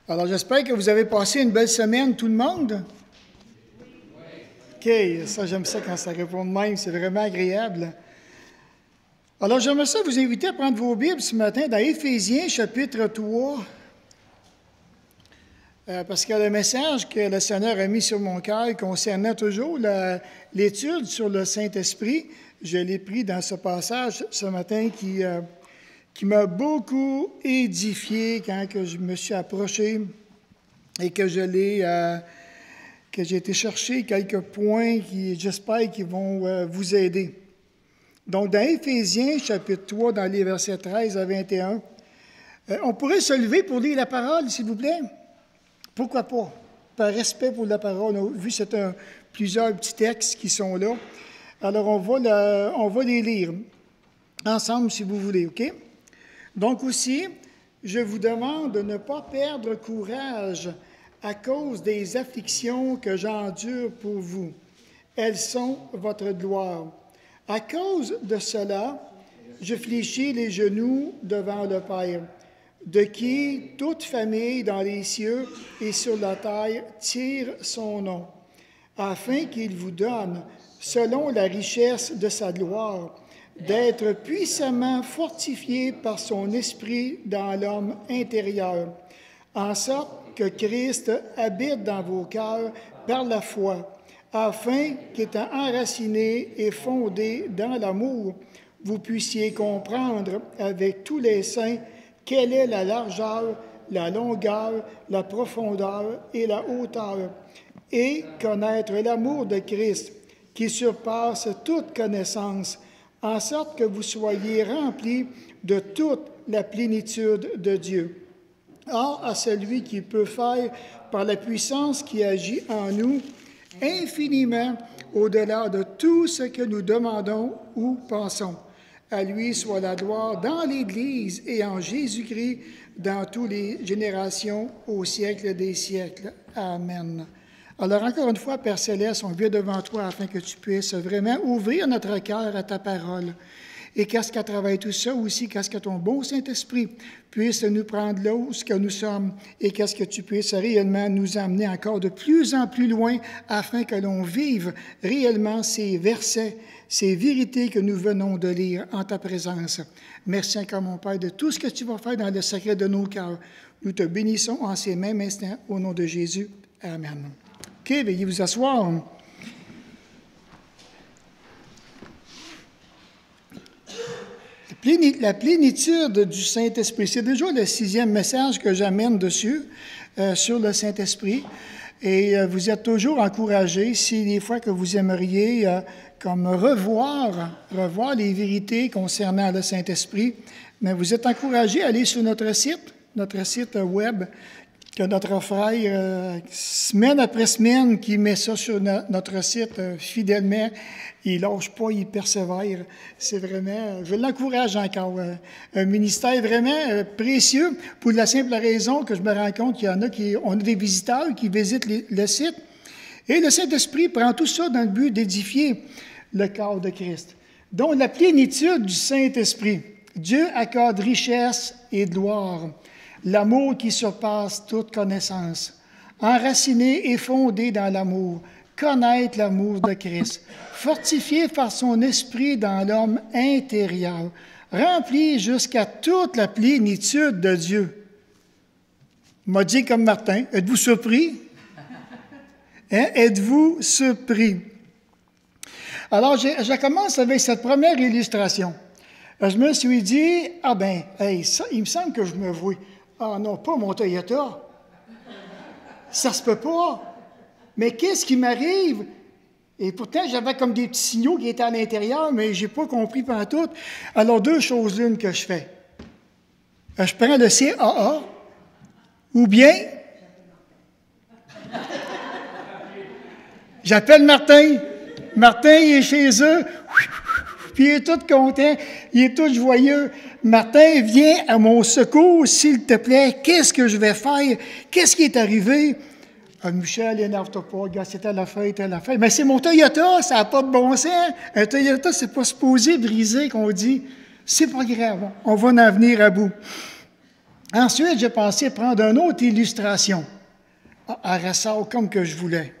Alors, j'espère que vous avez passé une belle semaine, tout le monde. OK, ça, j'aime ça quand ça répond de même, c'est vraiment agréable. Alors, j'aimerais ça vous inviter à prendre vos Bibles ce matin dans Éphésiens, chapitre 3, parce que le message que le Seigneur a mis sur mon cœur concernant toujours l'étude sur le Saint-Esprit, je l'ai pris dans ce passage ce matin qui m'a beaucoup édifié quand que je me suis approché et que que j'ai été chercher quelques points qui, j'espère, qui vont vous aider. Donc, dans Éphésiens, chapitre 3, dans les versets 13 à 21, on pourrait se lever pour lire la parole, s'il vous plaît? Pourquoi pas? Par respect pour la parole, vu que c'est plusieurs petits textes qui sont là. Alors, on va les lire ensemble, si vous voulez, OK? Donc aussi, je vous demande de ne pas perdre courage à cause des afflictions que j'endure pour vous. Elles sont votre gloire. À cause de cela, je fléchis les genoux devant le Père, de qui toute famille dans les cieux et sur la terre tire son nom, afin qu'il vous donne, selon la richesse de sa gloire, d'être puissamment fortifié par son esprit dans l'homme intérieur, en sorte que Christ habite dans vos cœurs par la foi, afin qu'étant enraciné et fondé dans l'amour, vous puissiez comprendre avec tous les saints quelle est la largeur, la longueur, la profondeur et la hauteur, et connaître l'amour de Christ qui surpasse toute connaissance, en sorte que vous soyez remplis de toute la plénitude de Dieu. Or, à celui qui peut faire, par la puissance qui agit en nous, infiniment au-delà de tout ce que nous demandons ou pensons. À lui soit la gloire dans l'Église et en Jésus-Christ, dans toutes les générations, au siècle des siècles. Amen. Alors, encore une fois, Père Céleste, on vient devant toi afin que tu puisses vraiment ouvrir notre cœur à ta parole. Et qu'est-ce qu'à travers tout ça aussi, qu'est-ce que ton bon Saint-Esprit puisse nous prendre là où nous sommes et qu'est-ce que tu puisses réellement nous amener encore de plus en plus loin afin que l'on vive réellement ces versets, ces vérités que nous venons de lire en ta présence. Merci encore, mon Père, de tout ce que tu vas faire dans le secret de nos cœurs. Nous te bénissons en ces mêmes instants au nom de Jésus. Amen. OK, veuillez vous asseoir. La plénitude du Saint-Esprit. C'est déjà le 6e message que j'amène dessus, sur le Saint-Esprit. Et vous êtes toujours encouragés, si des fois que vous aimeriez comme revoir les vérités concernant le Saint-Esprit, mais vous êtes encouragés à aller sur notre site web, que notre frère, semaine après semaine, qui met ça sur notre site fidèlement. Il ne lâche pas, il persévère. C'est vraiment, je l'encourage encore. Un ministère vraiment précieux pour la simple raison que je me rends compte qu'il y en a on a des visiteurs qui visitent le site. Et le Saint-Esprit prend tout ça dans le but d'édifier le corps de Christ. Donc, la plénitude du Saint-Esprit. Dieu accorde richesse et gloire. L'amour qui surpasse toute connaissance, enraciné et fondé dans l'amour, connaître l'amour de Christ, fortifié par son esprit dans l'homme intérieur, rempli jusqu'à toute la plénitude de Dieu. M'a dit comme Martin, êtes-vous surpris? Hein? Êtes-vous surpris? Alors, je commence avec cette première illustration. Je me suis dit, ça, il me semble que je me vois. Ah non, pas mon Toyota. Ça se peut pas. Mais qu'est-ce qui m'arrive? Et pourtant, j'avais comme des petits signaux qui étaient à l'intérieur, mais je n'ai pas compris pantoute. Alors, deux choses l'une que je fais. Je prends le CAA, ou bien j'appelle Martin. Martin, il est chez eux. Puis il est tout content, il est tout joyeux. Martin, viens à mon secours, s'il te plaît. Qu'est-ce que je vais faire? Qu'est-ce qui est arrivé? Ah, Michel, énerve-toi pas, gars, c'était la fête, Mais c'est mon Toyota, ça n'a pas de bon sens. Un Toyota, c'est pas supposé briser, qu'on dit. C'est pas grave, on va en venir à bout. Ensuite, j'ai pensé prendre une autre illustration. Elle ressort comme que je voulais.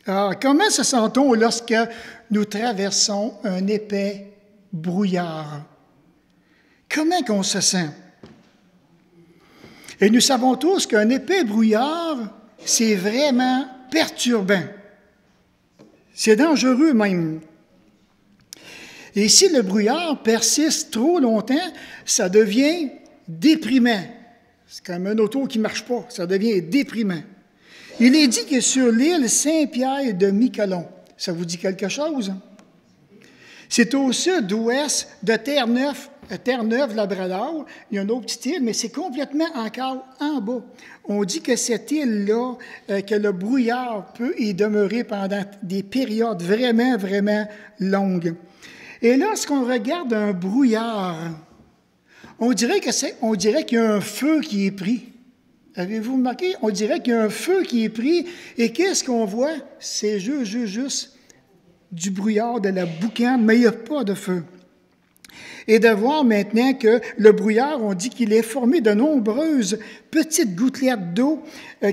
Alors, comment se sent-on lorsque nous traversons un épais brouillard? Comment qu'on se sent? Et nous savons tous qu'un épais brouillard, c'est vraiment perturbant. C'est dangereux même. Et si le brouillard persiste trop longtemps, ça devient déprimant. C'est comme un auto qui ne marche pas, ça devient déprimant. Il est dit que sur l'île Saint-Pierre de Miquelon, ça vous dit quelque chose? C'est au sud-ouest de Terre-Neuve, il y a une autre petite île, mais c'est complètement encore en bas. On dit que cette île-là, que le brouillard peut y demeurer pendant des périodes vraiment, vraiment longues. Et lorsqu'on regarde un brouillard, on dirait qu'il y a un feu qui est pris. Avez-vous remarqué? On dirait qu'il y a un feu qui est pris. Et qu'est-ce qu'on voit? C'est juste du brouillard, de la boucane, mais il n'y a pas de feu. Et de voir maintenant que le brouillard, on dit qu'il est formé de nombreuses petites gouttelettes d'eau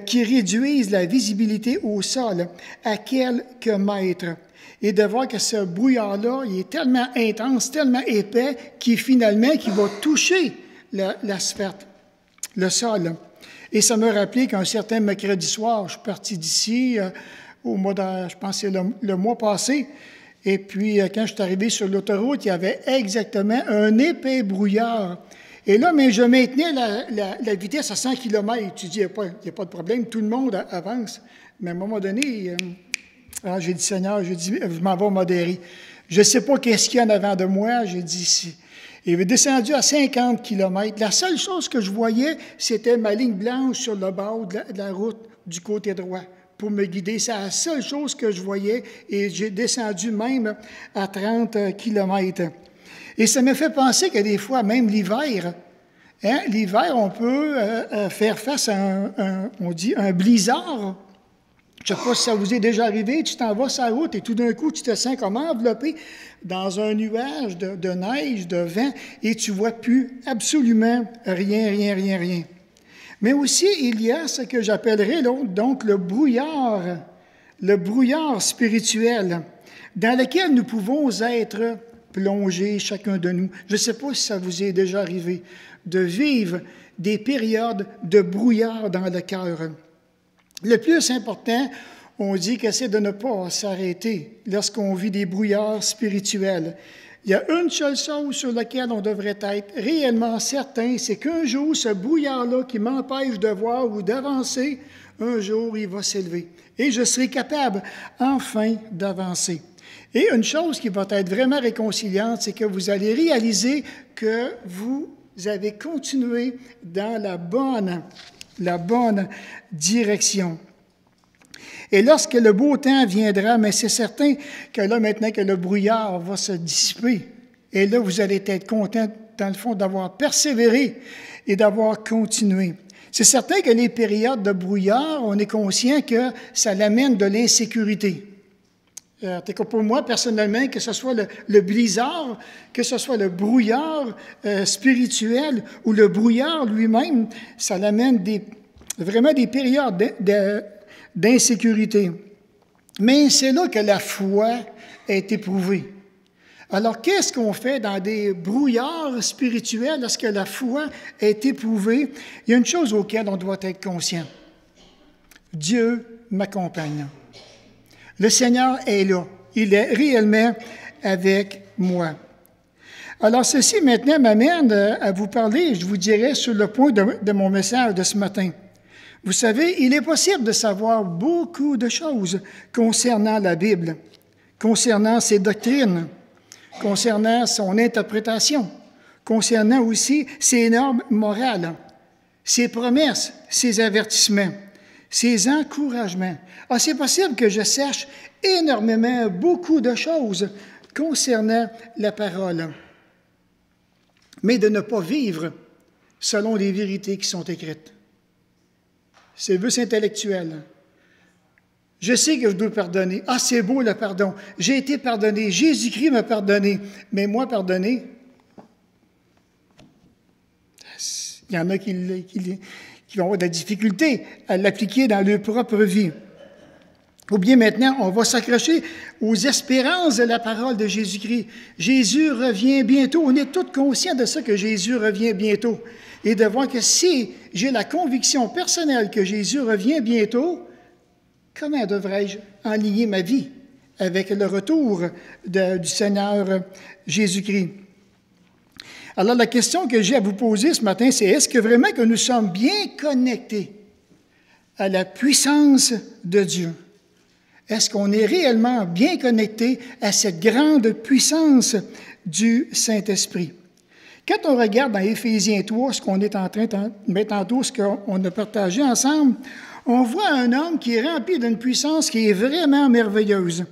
qui réduisent la visibilité au sol à quelques mètres. Et de voir que ce brouillard-là, il est tellement intense, tellement épais, qu'il va toucher l'asphalte, le sol. Et ça me rappelait qu'un certain mercredi soir, je suis parti d'ici au mois je pense que c'est le mois passé. Et puis, quand je suis arrivé sur l'autoroute, il y avait exactement un épais brouillard. Et là, mais je maintenais la vitesse à 100 km. Tu dis, il n'y a pas de problème, tout le monde avance. Mais à un moment donné, j'ai dit, Seigneur, je m'en vais modérer. Je ne sais pas qu'est-ce qu'il y a en avant de moi. J'ai dit, si. Il est descendu à 50 km. La seule chose que je voyais, c'était ma ligne blanche sur le bord de la route du côté droit pour me guider. C'est la seule chose que je voyais et j'ai descendu même à 30 km. Et ça me fait penser que des fois, même l'hiver, on peut faire face à un blizzard. Je ne sais pas si ça vous est déjà arrivé, tu t'en vas sur la route et tout d'un coup, tu te sens comme enveloppé dans un nuage de neige, de vent, et tu ne vois plus absolument rien. Mais aussi, il y a ce que j'appellerais donc le brouillard spirituel, dans lequel nous pouvons être plongés, chacun de nous. Je ne sais pas si ça vous est déjà arrivé de vivre des périodes de brouillard dans le cœur. Le plus important, on dit que c'est de ne pas s'arrêter lorsqu'on vit des brouillards spirituels. Il y a une seule chose sur laquelle on devrait être réellement certain, c'est qu'un jour, ce brouillard-là qui m'empêche de voir ou d'avancer, un jour, il va s'élever. Et je serai capable, enfin, d'avancer. Et une chose qui va être vraiment réconciliante, c'est que vous allez réaliser que vous avez continué dans la bonne direction. Et lorsque le beau temps viendra, mais c'est certain que là, maintenant que le brouillard va se dissiper, et là, vous allez être content, dans le fond, d'avoir persévéré et d'avoir continué. C'est certain que les périodes de brouillard, on est conscient que ça l'amène de l'insécurité. Pour moi, personnellement, que ce soit le blizzard, que ce soit le brouillard spirituel ou le brouillard lui-même, ça l'amène vraiment des périodes d'insécurité. Mais c'est là que la foi est éprouvée. Alors, qu'est-ce qu'on fait dans des brouillards spirituels lorsque la foi est éprouvée? Il y a une chose auquel on doit être conscient. Dieu m'accompagne. Le Seigneur est là. Il est réellement avec moi. Alors, ceci maintenant m'amène à vous parler, je vous dirais, sur le point de mon message de ce matin. Vous savez, il est possible de savoir beaucoup de choses concernant la Bible, concernant ses doctrines, concernant son interprétation, concernant aussi ses normes morales, ses promesses, ses avertissements, ses encouragements. Ah, c'est possible que je sache énormément, beaucoup de choses concernant la parole, mais de ne pas vivre selon les vérités qui sont écrites. C'est juste intellectuel. Je sais que je dois pardonner. Ah, c'est beau le pardon. J'ai été pardonné. Jésus-Christ m'a pardonné. Mais moi, pardonner, Il y en a qui vont avoir de la difficulté à l'appliquer dans leur propre vie. Ou bien maintenant, on va s'accrocher aux espérances de la parole de Jésus-Christ. Jésus revient bientôt. On est tous conscients de ça, que Jésus revient bientôt. Et de voir que si j'ai la conviction personnelle que Jésus revient bientôt, comment devrais-je enligner ma vie avec le retour du Seigneur Jésus-Christ? Alors, la question que j'ai à vous poser ce matin, c'est est-ce que vraiment que nous sommes bien connectés à la puissance de Dieu? Est-ce qu'on est réellement bien connecté à cette grande puissance du Saint-Esprit? Quand on regarde dans Éphésiens 3, ce qu'on est en train de mettre tantôt, ce qu'on a partagé ensemble, on voit un homme qui est rempli d'une puissance qui est vraiment merveilleuse.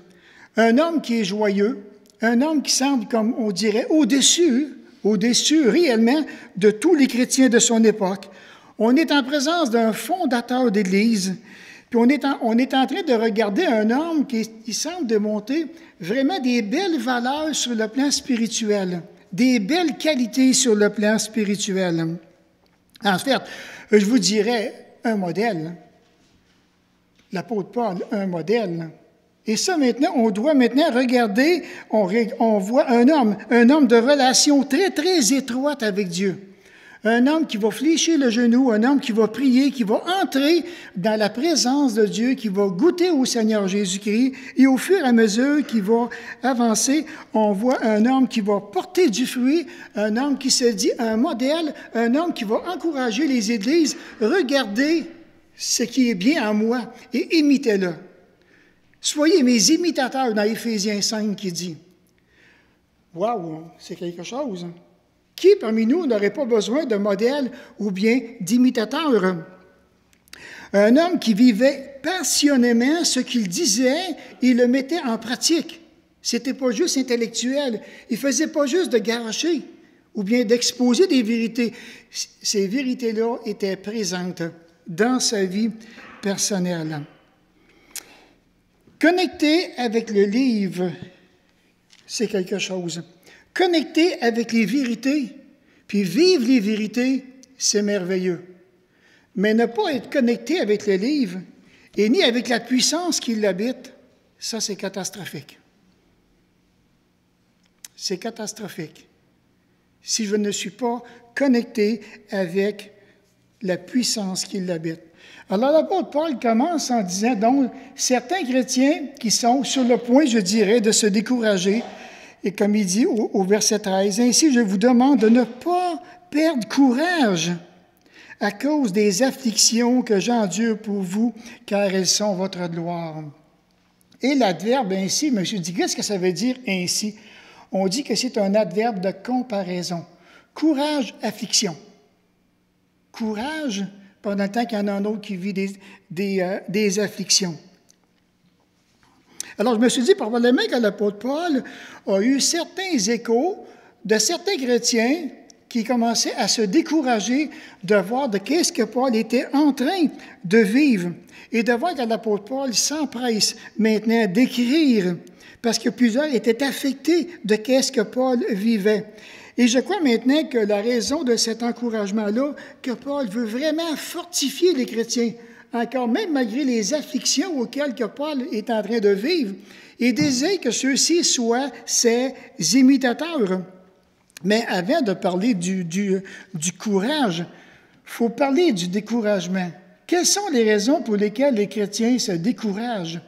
Un homme qui est joyeux, un homme qui semble, comme on dirait, au-dessus réellement de tous les chrétiens de son époque. On est en présence d'un fondateur d'Église. Puis on est en train de regarder un homme qui semble démontrer vraiment des belles valeurs sur le plan spirituel, des belles qualités sur le plan spirituel. En fait, je vous dirais un modèle. L'apôtre Paul, un modèle. Et ça, maintenant, on doit maintenant regarder, on voit un homme de relation très, très étroite avec Dieu. Un homme qui va fléchir le genou, un homme qui va prier, qui va entrer dans la présence de Dieu, qui va goûter au Seigneur Jésus-Christ. Et au fur et à mesure qu'il va avancer, on voit un homme qui va porter du fruit, un homme qui se dit un modèle, un homme qui va encourager les églises. Regardez ce qui est bien en moi et imitez-le. Soyez mes imitateurs dans Éphésiens 5 qui dit. Waouh, c'est quelque chose. Qui parmi nous n'aurait pas besoin de modèle ou bien d'imitateur? Un homme qui vivait passionnément ce qu'il disait et le mettait en pratique. C'était pas juste intellectuel. Il faisait pas juste de garocher ou bien d'exposer des vérités. Ces vérités-là étaient présentes dans sa vie personnelle. Connecter avec le livre, c'est quelque chose. Connecter avec les vérités, puis vivre les vérités, c'est merveilleux. Mais ne pas être connecté avec le livre et ni avec la puissance qui l'habite, ça, c'est catastrophique. C'est catastrophique. Si je ne suis pas connecté avec la puissance qui l'habite. Alors, l'apôtre Paul commence en disant, donc, certains chrétiens qui sont sur le point, je dirais, de se décourager, et comme il dit au verset 13, « Ainsi, je vous demande de ne pas perdre courage à cause des afflictions que j'endure pour vous, car elles sont votre gloire. » Et l'adverbe « ainsi », monsieur dit, qu'est-ce que ça veut dire « ainsi » ? On dit que c'est un adverbe de comparaison. Courage, affliction. Courage, pendant le temps qu'il y en a un autre qui vit des afflictions. Alors, je me suis dit, probablement que l'apôtre Paul a eu certains échos de certains chrétiens qui commençaient à se décourager de voir de qu'est-ce que Paul était en train de vivre et de voir que l'apôtre Paul s'empresse maintenant d'écrire parce que plusieurs étaient affectés de qu'est-ce que Paul vivait. Et je crois maintenant que la raison de cet encouragement-là, que Paul veut vraiment fortifier les chrétiens, encore même malgré les afflictions auxquelles que Paul est en train de vivre, et désire que ceux-ci soient ses imitateurs. Mais avant de parler du courage, il faut parler du découragement. Quelles sont les raisons pour lesquelles les chrétiens se découragent?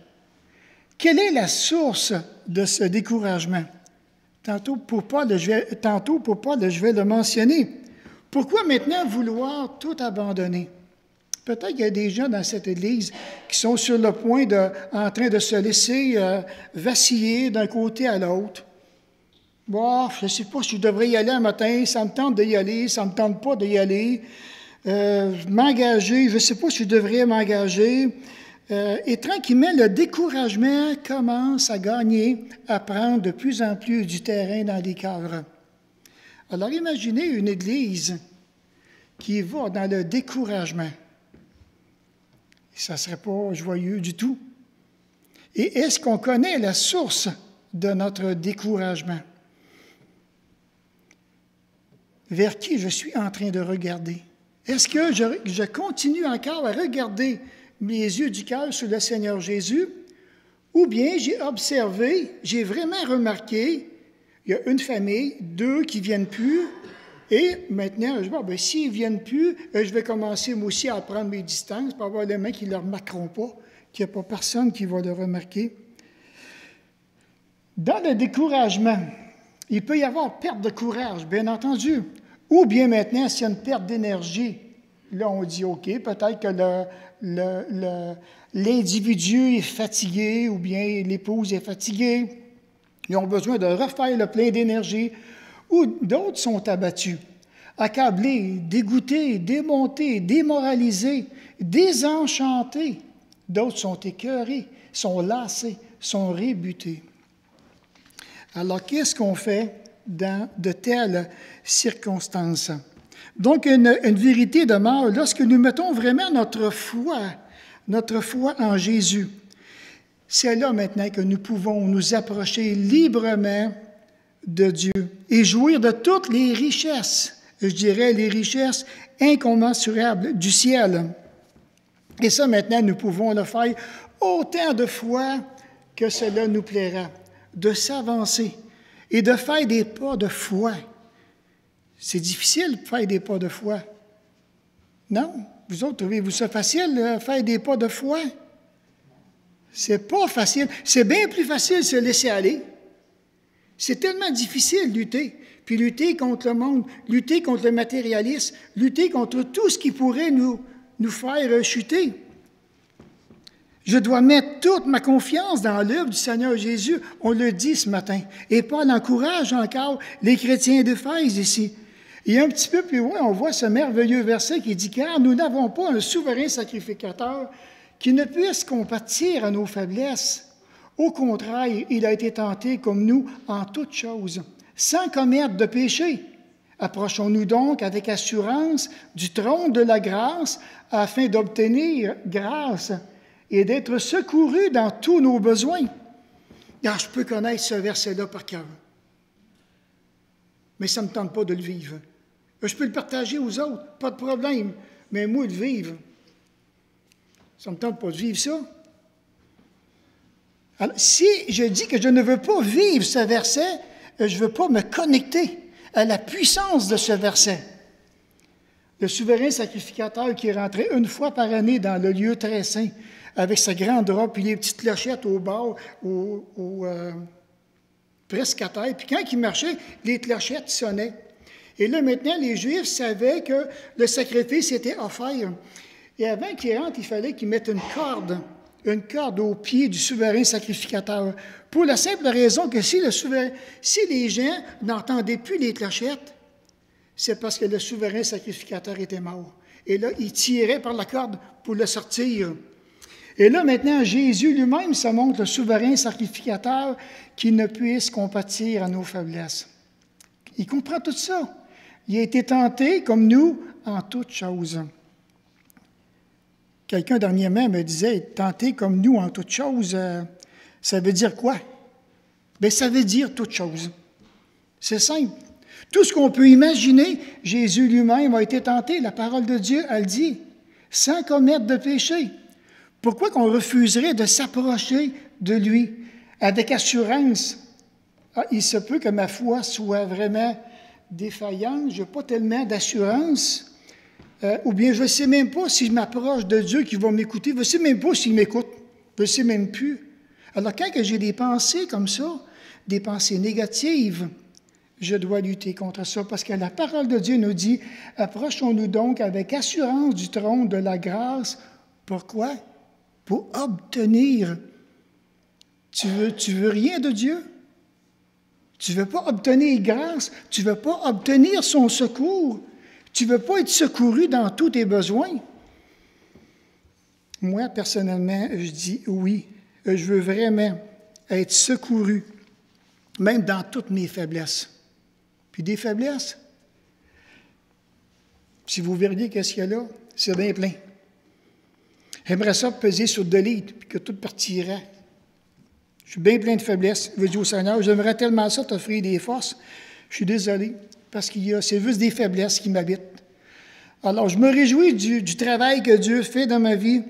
Quelle est la source de ce découragement? Tantôt pour Paul, je vais le mentionner. Pourquoi maintenant vouloir tout abandonner? Peut-être qu'il y a des gens dans cette Église qui sont sur le point en train de se laisser vaciller d'un côté à l'autre. Bon, je ne sais pas si je devrais y aller un matin, ça me tente d'y aller, ça ne me tente pas d'y aller. M'engager, je ne sais pas si je devrais m'engager. Et tranquillement, le découragement commence à gagner, à prendre de plus en plus du terrain dans les cœurs. Alors imaginez une Église qui va dans le découragement. Ça ne serait pas joyeux du tout. Et est-ce qu'on connaît la source de notre découragement? Vers qui je suis en train de regarder? Est-ce que je continue encore à regarder mes yeux du cœur sur le Seigneur Jésus? Ou bien j'ai observé, j'ai vraiment remarqué, il y a une famille, 2 qui ne viennent plus, et maintenant, je dis, s'ils ne viennent plus, je vais commencer moi aussi à prendre mes distances pour avoir les mains qui ne le remarqueront pas, qu'il n'y a pas personne qui va le remarquer. Dans le découragement, il peut y avoir perte de courage, bien entendu. Ou bien maintenant, s'il y a une perte d'énergie, là, on dit, OK, peut-être que l'individu est fatigué ou bien l'épouse est fatiguée. Ils ont besoin de refaire le plein d'énergie. Ou d'autres sont abattus, accablés, dégoûtés, démontés, démoralisés, désenchantés. D'autres sont écœurés, sont lassés, sont rébutés. Alors, qu'est-ce qu'on fait dans de telles circonstances? Donc, une vérité demeure lorsque nous mettons vraiment notre foi en Jésus. C'est là maintenant que nous pouvons nous approcher librement de Dieu et jouir de toutes les richesses, je dirais les richesses incommensurables du ciel. Et ça, maintenant, nous pouvons le faire autant de fois que cela nous plaira, de s'avancer et de faire des pas de foi. C'est difficile de faire des pas de foi. Non? Vous autres, trouvez-vous ça facile, de faire des pas de foi? C'est pas facile. C'est bien plus facile de se laisser aller. C'est tellement difficile de lutter. Puis lutter contre le monde, lutter contre le matérialisme, lutter contre tout ce qui pourrait nous faire chuter. Je dois mettre toute ma confiance dans l'œuvre du Seigneur Jésus. On le dit ce matin. Et Paul encourage encore les chrétiens d'Éphèse ici. Et un petit peu plus loin, on voit ce merveilleux verset qui dit « Car nous n'avons pas un souverain sacrificateur qui ne puisse compatir à nos faiblesses. Au contraire, il a été tenté comme nous en toutes choses, sans commettre de péché. Approchons-nous donc avec assurance du trône de la grâce afin d'obtenir grâce et d'être secourus dans tous nos besoins. » Alors, je peux connaître ce verset-là par cœur, mais ça ne me tente pas de le vivre. Je peux le partager aux autres, pas de problème, mais moi, le vivre, ça ne me tente pas de vivre ça. Alors, si je dis que je ne veux pas vivre ce verset, je ne veux pas me connecter à la puissance de ce verset. Le souverain sacrificateur qui est rentré une fois par année dans le lieu très saint, avec sa grande robe et les petites clochettes au bord, presque à terre. Puis quand il marchait, les clochettes sonnaient. Et là, maintenant, les Juifs savaient que le sacrifice était offert. Et avant qu'il rentre, il fallait qu'ils mettent une corde au pied du souverain sacrificateur, pour la simple raison que si les gens n'entendaient plus les clochettes, c'est parce que le souverain sacrificateur était mort. Et là, ils tiraient par la corde pour le sortir. Et là, maintenant, Jésus lui-même se montre le souverain sacrificateur qui ne puisse compatir à nos faiblesses. Il comprend tout ça. Il a été tenté, comme nous, en toutes choses. Quelqu'un dernièrement me disait, « Tenté comme nous en toutes choses, ça veut dire quoi? » Bien, ça veut dire toutes choses. C'est simple. Tout ce qu'on peut imaginer, Jésus lui-même a été tenté, la parole de Dieu, elle dit, sans commettre de péché. Pourquoi qu'on refuserait de s'approcher de lui avec assurance? Ah, il se peut que ma foi soit vraiment défaillante, je n'ai pas tellement d'assurance, ou bien je ne sais même pas si je m'approche de Dieu qui va m'écouter, je ne sais même pas s'il m'écoute, je ne sais même plus. Alors quand j'ai des pensées comme ça, des pensées négatives, je dois lutter contre ça, parce que la parole de Dieu nous dit, « Approchons-nous donc avec assurance du trône de la grâce. » Pourquoi? Pour obtenir. Tu veux rien de Dieu? Tu ne veux pas obtenir grâce? Tu ne veux pas obtenir son secours? Tu ne veux pas être secouru dans tous tes besoins? Moi, personnellement, je dis oui. Je veux vraiment être secouru, même dans toutes mes faiblesses. Puis des faiblesses, si vous verriez qu'est-ce qu'il y a là, c'est bien plein. J'aimerais ça peser sur delete, puis que tout partirait. Je suis bien plein de faiblesses. Je veux dire au Seigneur, j'aimerais tellement ça t'offrir des forces. Je suis désolé, parce c'est juste des faiblesses qui m'habitent. Alors, je me réjouis du travail que Dieu fait dans ma vie.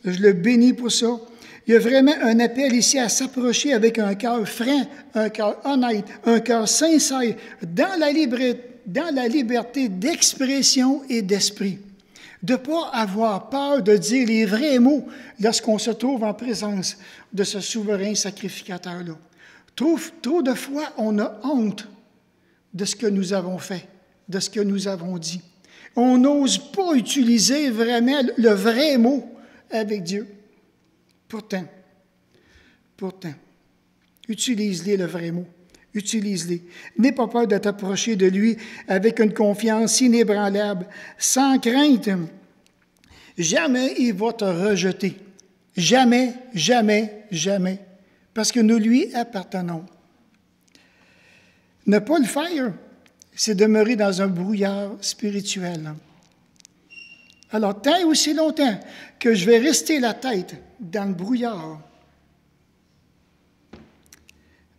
Je le bénis pour ça. Il y a vraiment un appel ici à s'approcher avec un cœur franc, un cœur honnête, un cœur sincère, dans la liberté d'expression et d'esprit. De ne pas avoir peur de dire les vrais mots lorsqu'on se trouve en présence de ce souverain sacrificateur-là. Trop de fois, on a honte de ce que nous avons fait, de ce que nous avons dit. On n'ose pas utiliser vraiment le vrai mot avec Dieu. Pourtant, utilise-les le vrai mot. Utilise-les. N'aie pas peur de t'approcher de lui avec une confiance inébranlable, sans crainte. Jamais il va te rejeter. Jamais, jamais, jamais. Parce que nous lui appartenons. Ne pas le faire, c'est demeurer dans un brouillard spirituel. Alors, tant et aussi longtemps que je vais rester la tête dans le brouillard,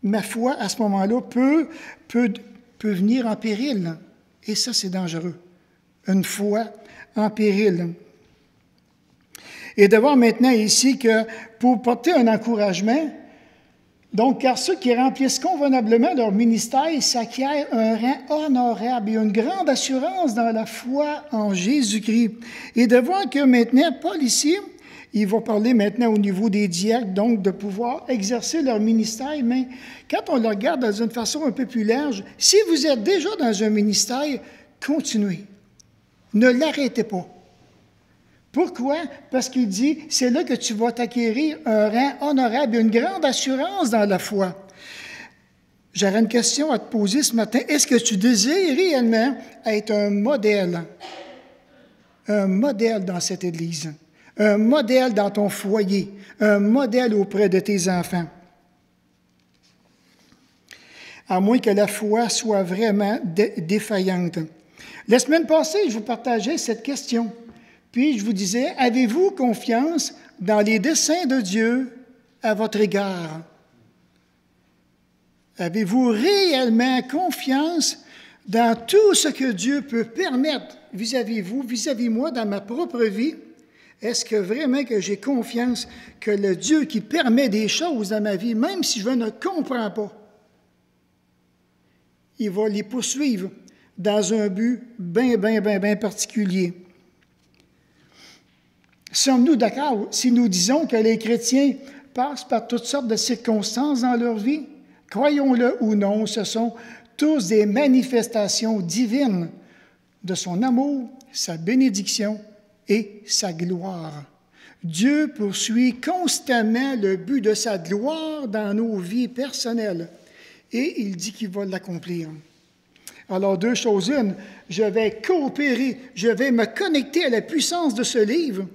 ma foi, à ce moment-là, peut venir en péril. Et ça, c'est dangereux. Une foi en péril. Et de voir maintenant ici que pour porter un encouragement, donc, car ceux qui remplissent convenablement leur ministère s'acquièrent un rang honorable et une grande assurance dans la foi en Jésus-Christ. Et de voir que maintenant, Paul ici, il va parler maintenant au niveau des diacres, donc de pouvoir exercer leur ministère, mais quand on le regarde dans une façon un peu plus large, si vous êtes déjà dans un ministère, continuez. Ne l'arrêtez pas. Pourquoi? Parce qu'il dit, c'est là que tu vas t'acquérir un rang honorable et une grande assurance dans la foi. J'aurais une question à te poser ce matin. Est-ce que tu désires réellement être un modèle dans cette Église, un modèle dans ton foyer, un modèle auprès de tes enfants? À moins que la foi soit vraiment défaillante. La semaine passée, je vous partageais cette question. Puis je vous disais, avez-vous confiance dans les desseins de Dieu à votre égard? Avez-vous réellement confiance dans tout ce que Dieu peut permettre vis-à-vis vous, vis-à-vis moi, dans ma propre vie? Est-ce que vraiment que j'ai confiance que le Dieu qui permet des choses dans ma vie, même si je ne comprends pas, il va les poursuivre dans un but bien particulier? Sommes-nous d'accord si nous disons que les chrétiens passent par toutes sortes de circonstances dans leur vie? Croyons-le ou non, ce sont tous des manifestations divines de son amour, sa bénédiction et sa gloire. Dieu poursuit constamment le but de sa gloire dans nos vies personnelles et il dit qu'il va l'accomplir. Alors, deux choses. Une, je vais coopérer, je vais me connecter à la puissance de ce livre.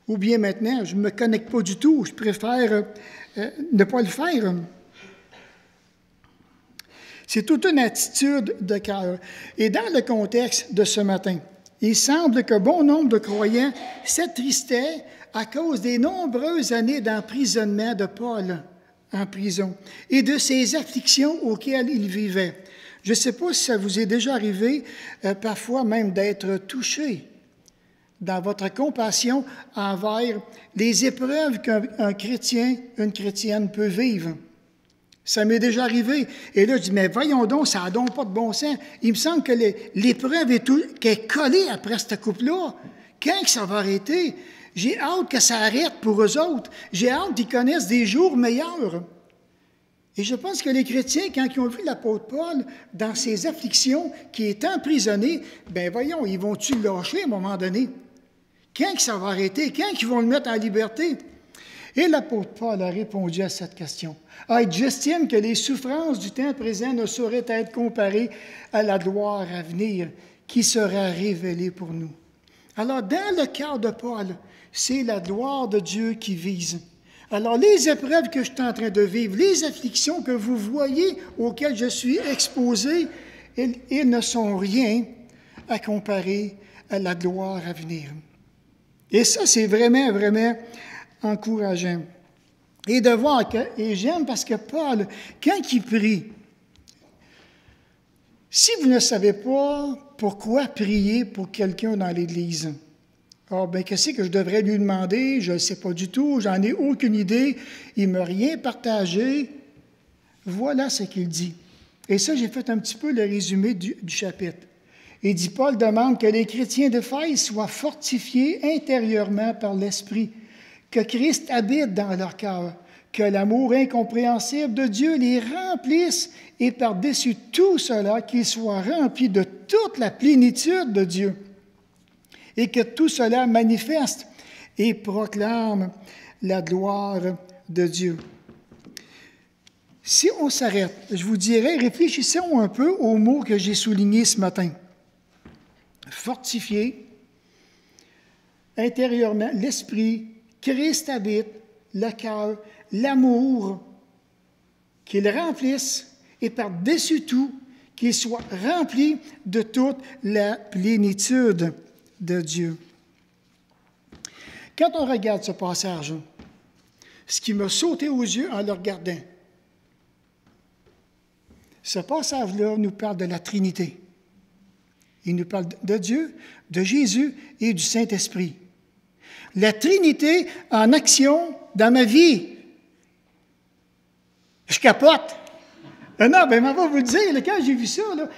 Ou bien maintenant, je ne me connecte pas du tout, je préfère ne pas le faire. C'est toute une attitude de cœur. Et dans le contexte de ce matin, il semble que bon nombre de croyants s'attristaient à cause des nombreuses années d'emprisonnement de Paul en prison et de ses afflictions auxquelles il vivait. Je ne sais pas si ça vous est déjà arrivé, parfois même d'être touché dans votre compassion envers les épreuves qu'un chrétien, une chrétienne peut vivre. Ça m'est déjà arrivé. Et là, je dis, mais voyons donc, ça n'a donc pas de bon sens. Il me semble que l'épreuve est collée après ce couple-là. Quand que ça va arrêter? J'ai hâte que ça arrête pour eux autres. J'ai hâte qu'ils connaissent des jours meilleurs. Et je pense que les chrétiens, quand ils ont vu l'apôtre Paul dans ses afflictions, qui est emprisonné, ben voyons, ils vont-tu le lâcher à un moment donné? Quand que ça va arrêter? Quand ils vont le mettre en liberté? Et l'apôtre Paul a répondu à cette question. « J'estime que les souffrances du temps présent ne sauraient être comparées à la gloire à venir qui sera révélée pour nous. » Alors, dans le cœur de Paul, c'est la gloire de Dieu qui vise. Alors, les épreuves que je suis en train de vivre, les afflictions que vous voyez auxquelles je suis exposé, ils ne sont rien à comparer à la gloire à venir. Et ça, c'est vraiment, vraiment encourageant. Et de voir que, et j'aime parce que Paul, quand il prie, si vous ne savez pas, pourquoi prier pour quelqu'un dans l'Église? Ah, bien, qu'est-ce que je devrais lui demander? Je ne sais pas du tout, j'en ai aucune idée. Il ne m'a rien partagé. Voilà ce qu'il dit. Et ça, j'ai fait un petit peu le résumé du chapitre. Il dit, Paul demande que les chrétiens d'Éphèse soient fortifiés intérieurement par l'Esprit, que Christ habite dans leur cœur, que l'amour incompréhensible de Dieu les remplisse et par-dessus tout cela, qu'ils soient remplis de toute la plénitude de Dieu et que tout cela manifeste et proclame la gloire de Dieu. Si on s'arrête, je vous dirais, réfléchissons un peu aux mots que j'ai soulignés ce matin. Fortifié, intérieurement, l'esprit, Christ habite, le cœur, l'amour, qu'il remplisse et par-dessus tout, qu'il soit rempli de toute la plénitude de Dieu. Quand on regarde ce passage, ce qui m'a sauté aux yeux en le regardant, ce passage-là nous parle de la Trinité. Il nous parle de Dieu, de Jésus et du Saint-Esprit. La Trinité en action dans ma vie. Je capote. Non, ben, on va vous le dire, là, quand j'ai vu ça, là,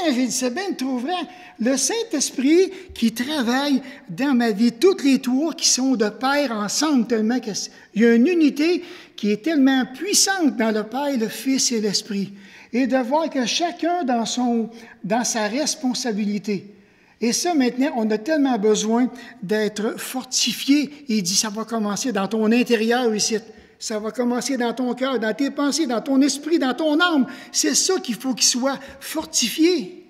j'ai dit, c'est bien trop vrai. Le Saint-Esprit qui travaille dans ma vie, toutes les trois qui sont de pair ensemble, tellement qu'il y a une unité qui est tellement puissante dans le Père, le Fils et l'Esprit. Et de voir que chacun dans sa responsabilité. Et ça, maintenant, on a tellement besoin d'être fortifié. Il dit, ça va commencer dans ton intérieur ici. Ça va commencer dans ton cœur, dans tes pensées, dans ton esprit, dans ton âme. C'est ça qu'il faut qu'il soit fortifié.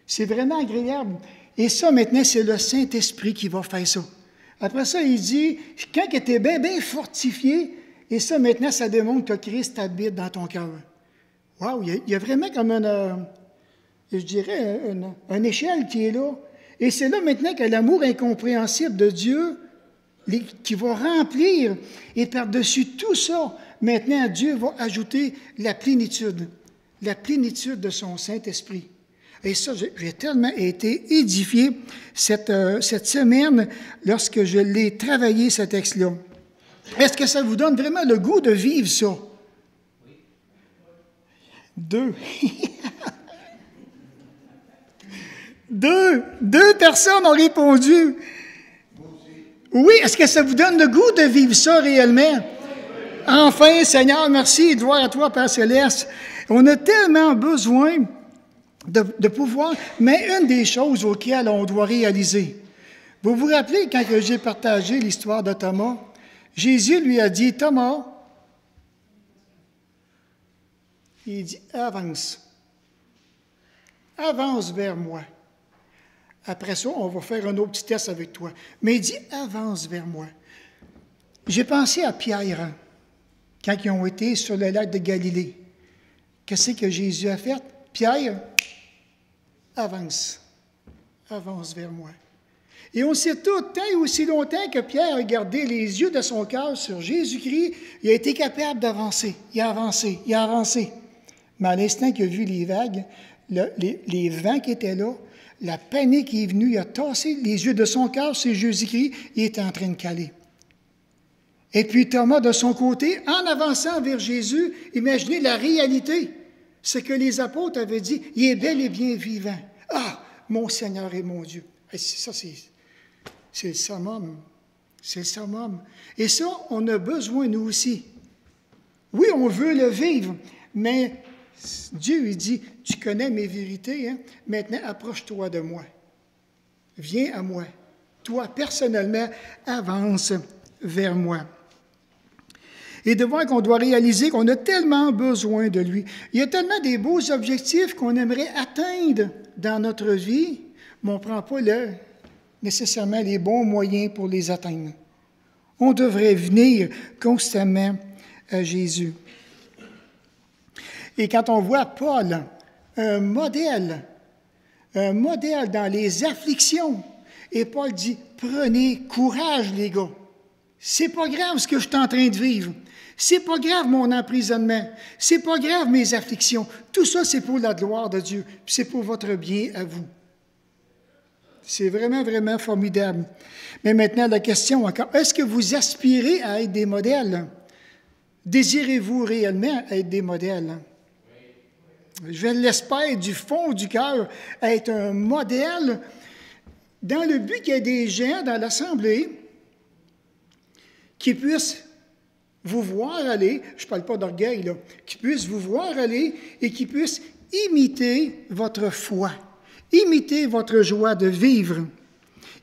C'est vraiment agréable. Et ça, maintenant, c'est le Saint-Esprit qui va faire ça. Après ça, il dit, quand tu es bien, bien fortifié, et ça, maintenant, ça démontre que Christ habite dans ton cœur. Wow, il y a vraiment comme je dirais, une échelle qui est là. Et c'est là maintenant que l'amour incompréhensible de Dieu qui va remplir. Et par-dessus tout ça, maintenant, Dieu va ajouter la plénitude de son Saint-Esprit. Et ça, j'ai tellement été édifié cette semaine lorsque je l'ai travaillé, ce texte-là. Est-ce que ça vous donne vraiment le goût de vivre ça? Deux personnes ont répondu. Oui, est-ce que ça vous donne le goût de vivre ça réellement? Enfin, Seigneur, merci, gloire à toi, Père Céleste. On a tellement besoin de pouvoir, mais une des choses auxquelles on doit réaliser. Vous vous rappelez quand j'ai partagé l'histoire de Thomas? Jésus lui a dit, Thomas, il dit, avance vers moi. Après ça, on va faire un autre petit test avec toi. Mais il dit, avance vers moi. J'ai pensé à Pierre, quand ils ont été sur le lac de Galilée. Qu'est-ce que Jésus a fait? Pierre, avance vers moi. Et on sait tout, tant et aussi longtemps que Pierre a gardé les yeux de son cœur sur Jésus-Christ, il a été capable d'avancer. Il a avancé. Mais à l'instant qu'il a vu les vagues, les vents qui étaient là, la panique qui est venue, il a tassé les yeux de son cœur sur Jésus-Christ, il était en train de caler. Et puis Thomas, de son côté, en avançant vers Jésus, imaginez la réalité, ce que les apôtres avaient dit, il est bel et bien vivant. Ah, mon Seigneur et mon Dieu. Et ça, c'est le summum. C'est le summum. Et ça, on a besoin, nous aussi. Oui, on veut le vivre, mais Dieu, il dit, tu connais mes vérités, hein? Maintenant, approche-toi de moi. Viens à moi. Toi, personnellement, avance vers moi. Et de voir qu'on doit réaliser qu'on a tellement besoin de lui. Il y a tellement des beaux objectifs qu'on aimerait atteindre dans notre vie, mais on ne prend pas nécessairement les bons moyens pour les atteindre. On devrait venir constamment à Jésus. Et quand on voit Paul, un modèle dans les afflictions, et Paul dit, prenez courage, les gars. C'est pas grave ce que je suis en train de vivre. C'est pas grave mon emprisonnement. C'est pas grave mes afflictions. Tout ça, c'est pour la gloire de Dieu. Puis c'est pour votre bien à vous. C'est vraiment, vraiment formidable. Mais maintenant, la question encore, est-ce que vous aspirez à être des modèles? Désirez-vous réellement être des modèles? Je l'espère du fond du cœur, être un modèle dans le but qu'il y ait des gens dans l'Assemblée qui puissent vous voir aller, je ne parle pas d'orgueil, là, qui puissent vous voir aller et qui puissent imiter votre foi, imiter votre joie de vivre,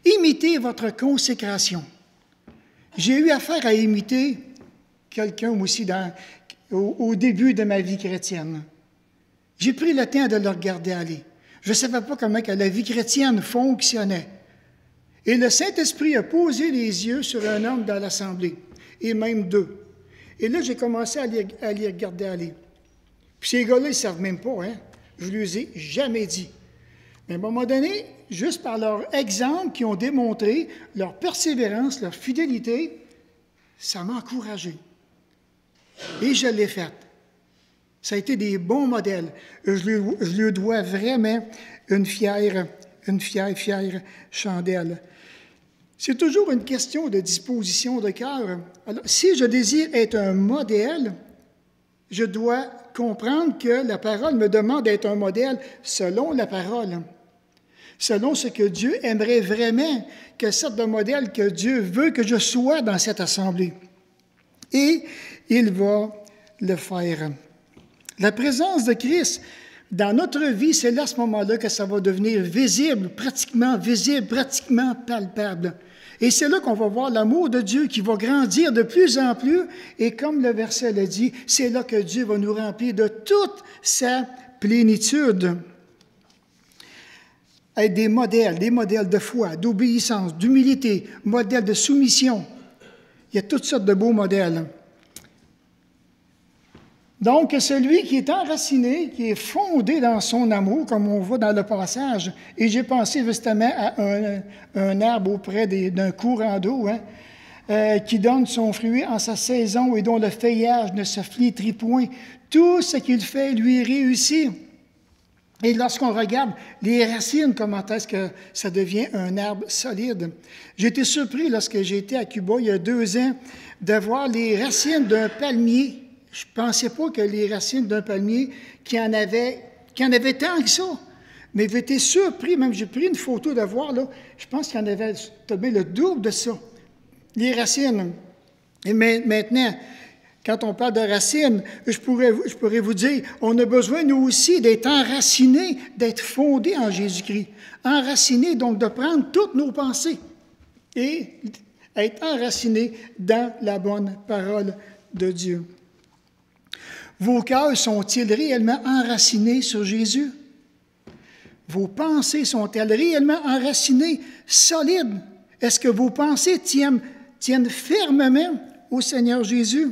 imiter votre consécration. J'ai eu affaire à imiter quelqu'un aussi au début de ma vie chrétienne. J'ai pris le temps de le regarder aller. Je ne savais pas comment que la vie chrétienne fonctionnait. Et le Saint-Esprit a posé les yeux sur un homme dans l'Assemblée, et même deux. Et là, j'ai commencé à les regarder aller. Puis ces gars-là, ils ne savent même pas, hein? Je ne les ai jamais dit. Mais à un moment donné, juste par leur exemple qui ont démontré leur persévérance, leur fidélité, ça m'a encouragé. Et je l'ai fait. Ça a été des bons modèles. Je lui dois vraiment une fière chandelle. C'est toujours une question de disposition de cœur. Alors, si je désire être un modèle, je dois comprendre que la parole me demande d'être un modèle selon la parole, selon ce que Dieu aimerait vraiment, quelle sorte de modèle que Dieu veut que je sois dans cette assemblée. Et il va le faire. La présence de Christ dans notre vie, c'est là à ce moment-là que ça va devenir visible, pratiquement palpable. Et c'est là qu'on va voir l'amour de Dieu qui va grandir de plus en plus. Et comme le verset le dit, c'est là que Dieu va nous remplir de toute sa plénitude. Être des modèles de foi, d'obéissance, d'humilité, modèles de soumission. Il y a toutes sortes de beaux modèles. Donc, celui qui est enraciné, qui est fondé dans son amour, comme on voit dans le passage, et j'ai pensé justement à un arbre auprès d'un courant d'eau, qui donne son fruit en sa saison et dont le feuillage ne se flétrit point. Tout ce qu'il fait lui réussit. Et lorsqu'on regarde les racines, comment est-ce que ça devient un arbre solide? J'ai été surpris lorsque j'ai été à Cuba il y a 2 ans de voir les racines d'un palmier. Je ne pensais pas que les racines d'un palmier, qu'il y en avait tant que ça. Mais j'ai été surpris, même j'ai pris une photo de voir, là, je pense qu'il y en avait le double de ça, les racines. Et maintenant, quand on parle de racines, je pourrais vous dire, on a besoin, nous aussi, d'être enracinés, d'être fondés en Jésus-Christ. Enracinés, donc de prendre toutes nos pensées et être enracinés dans la bonne parole de Dieu. Vos cœurs sont-ils réellement enracinés sur Jésus? Vos pensées sont-elles réellement enracinées, solides? Est-ce que vos pensées tiennent fermement au Seigneur Jésus?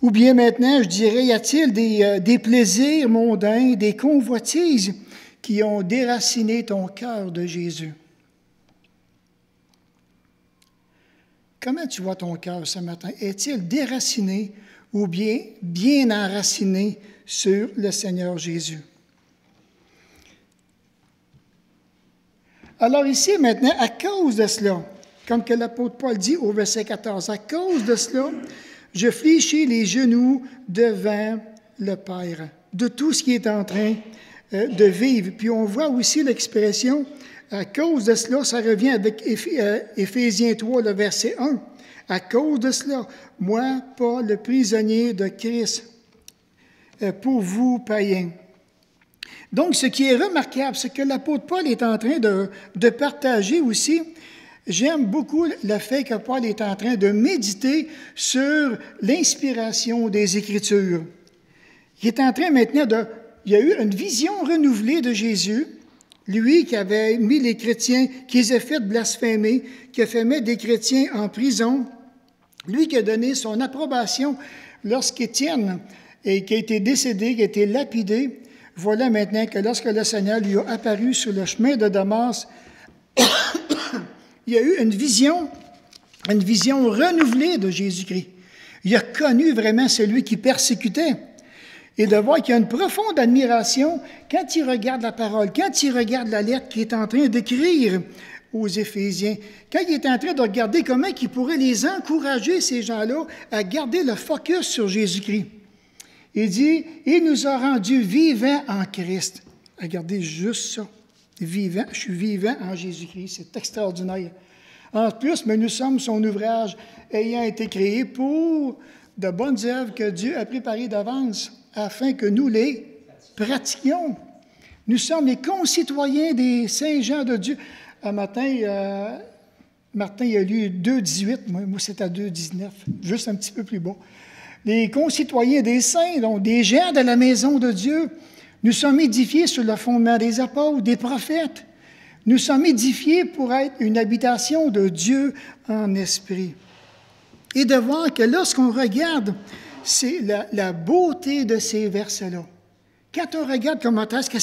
Ou bien maintenant, je dirais, y a-t-il des plaisirs mondains, des convoitises qui ont déraciné ton cœur de Jésus? Comment tu vois ton cœur ce matin? Est-il déraciné ou bien enraciné sur le Seigneur Jésus? Alors ici, maintenant, à cause de cela, comme que l'apôtre Paul dit au verset 14, à cause de cela, je fléchis les genoux devant le Père, de tout ce qui est en train de vivre. Puis on voit aussi l'expression, à cause de cela, ça revient avec Éphésiens 3, le verset 1. À cause de cela, moi, Paul, le prisonnier de Christ, pour vous, païens. Donc, ce qui est remarquable, c'est que l'apôtre Paul est en train de partager aussi. J'aime beaucoup le fait que Paul est en train de méditer sur l'inspiration des Écritures. Il est en train maintenant il y a eu une vision renouvelée de Jésus, lui qui avait mis les chrétiens, qui les a fait blasphémer, qui a fait mettre des chrétiens en prison, lui qui a donné son approbation lorsqu'Étienne, qui a été décédé, qui a été lapidé. Voilà maintenant que lorsque le Seigneur lui a apparu sur le chemin de Damas, il a eu une vision renouvelée de Jésus-Christ. Il a connu vraiment celui qui persécutait. Et de voir qu'il y a une profonde admiration quand il regarde la parole, quand il regarde la lettre qu'il est en train d'écrire aux Éphésiens, quand il est en train de regarder comment il pourrait les encourager, ces gens-là, à garder le focus sur Jésus-Christ. Il dit, « Il nous a rendus vivants en Christ. » Regardez juste ça. Vivant, je suis vivant en Jésus-Christ. C'est extraordinaire. En plus, mais nous sommes son ouvrage ayant été créé pour de bonnes œuvres que Dieu a préparées d'avance afin que nous les pratiquions. Nous sommes les concitoyens des saints gens de Dieu. Un matin, Martin il a lu 2,18, moi c'est à 2,19, juste un petit peu plus bas. Les concitoyens des saints, donc des gens de la maison de Dieu, nous sommes édifiés sur le fondement des apôtres, des prophètes. Nous sommes édifiés pour être une habitation de Dieu en esprit. Et de voir que lorsqu'on regarde, c'est la beauté de ces versets-là. Quand on regarde comment est-ce que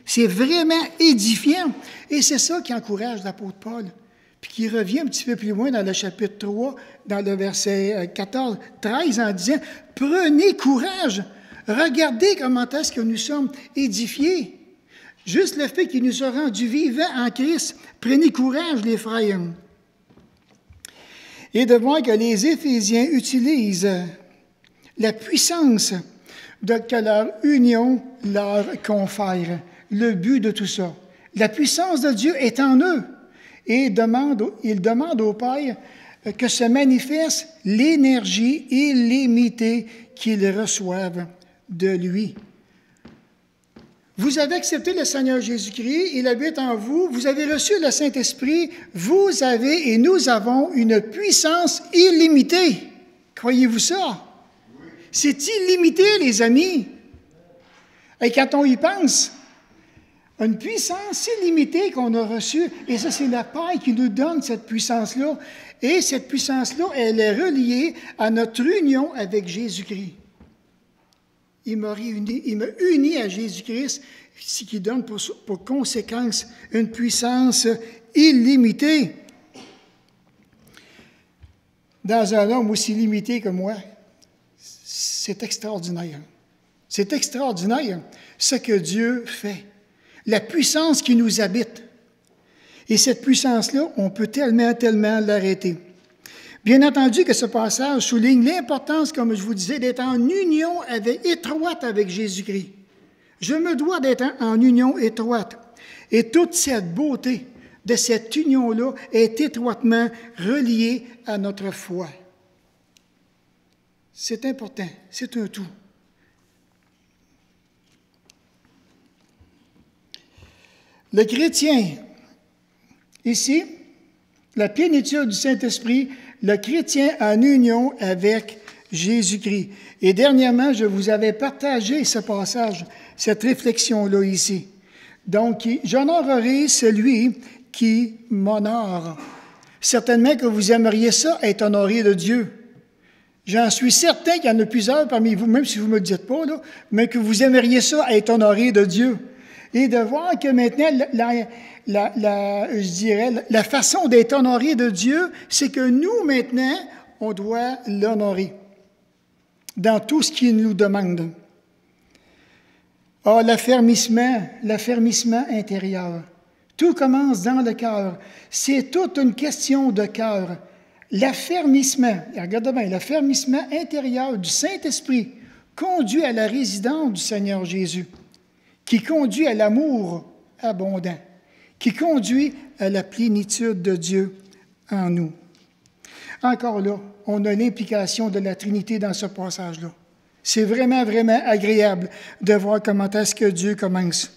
c'est vraiment édifiant, et c'est ça qui encourage l'apôtre Paul, puis qui revient un petit peu plus loin dans le chapitre 3, dans le verset 14, 13, en disant « Prenez courage, regardez comment est-ce que nous sommes édifiés. » Juste le fait qu'il nous a rendus vivants en Christ, prenez courage, les frères. Et de voir que les Éphésiens utilisent la puissance que leur union leur confère. Le but de tout ça. La puissance de Dieu est en eux. Et il demande au Père que se manifeste l'énergie illimitée qu'ils reçoivent de lui. Vous avez accepté le Seigneur Jésus-Christ, il habite en vous, vous avez reçu le Saint-Esprit, vous avez et nous avons une puissance illimitée. Croyez-vous ça? C'est illimité, les amis. Et quand on y pense, une puissance illimitée qu'on a reçue, et ça, c'est la Père qui nous donne cette puissance-là. Et cette puissance-là, elle est reliée à notre union avec Jésus-Christ. Il m'a uni à Jésus-Christ, ce qui donne pour conséquence une puissance illimitée. Dans un homme aussi limité que moi, c'est extraordinaire. C'est extraordinaire ce que Dieu fait, la puissance qui nous habite. Et cette puissance-là, on peut tellement l'arrêter. Bien entendu que ce passage souligne l'importance, comme je vous disais, d'être en union étroite avec Jésus-Christ. Je me dois d'être en union étroite. Et toute cette beauté de cette union-là est étroitement reliée à notre foi. C'est important, c'est un tout. Le chrétien, ici, la plénitude du Saint-Esprit, le chrétien en union avec Jésus-Christ. Et dernièrement, je vous avais partagé ce passage, cette réflexion-là ici. Donc, j'honorerai celui qui m'honore. Certainement que vous aimeriez ça, être honoré de Dieu. J'en suis certain qu'il y en a plusieurs parmi vous, même si vous ne me le dites pas, là, mais que vous aimeriez ça, être honoré de Dieu. Et de voir que maintenant, je dirais, la façon d'être honoré de Dieu, c'est que nous, maintenant, on doit l'honorer dans tout ce qu'il nous demande. Ah, l'affermissement intérieur. Tout commence dans le cœur. C'est toute une question de cœur. L'affermissement, regardez bien, l'affermissement intérieur du Saint-Esprit conduit à la résidence du Seigneur Jésus, qui conduit à l'amour abondant, qui conduit à la plénitude de Dieu en nous. Encore là, on a l'implication de la Trinité dans ce passage-là. C'est vraiment agréable de voir comment est-ce que Dieu commence.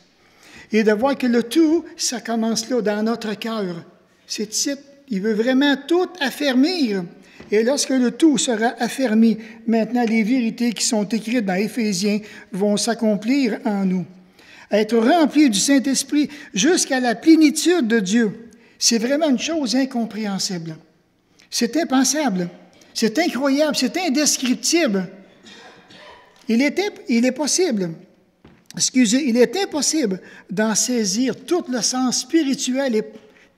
Et de voir que le tout, ça commence là, dans notre cœur. C'est titre, il veut vraiment tout affermir. Et lorsque le tout sera affermi, maintenant les vérités qui sont écrites dans Éphésiens vont s'accomplir en nous. Être rempli du Saint-Esprit jusqu'à la plénitude de Dieu, c'est vraiment une chose incompréhensible. C'est impensable, c'est incroyable, c'est indescriptible. Il est impossible d'en saisir tout le sens spirituel et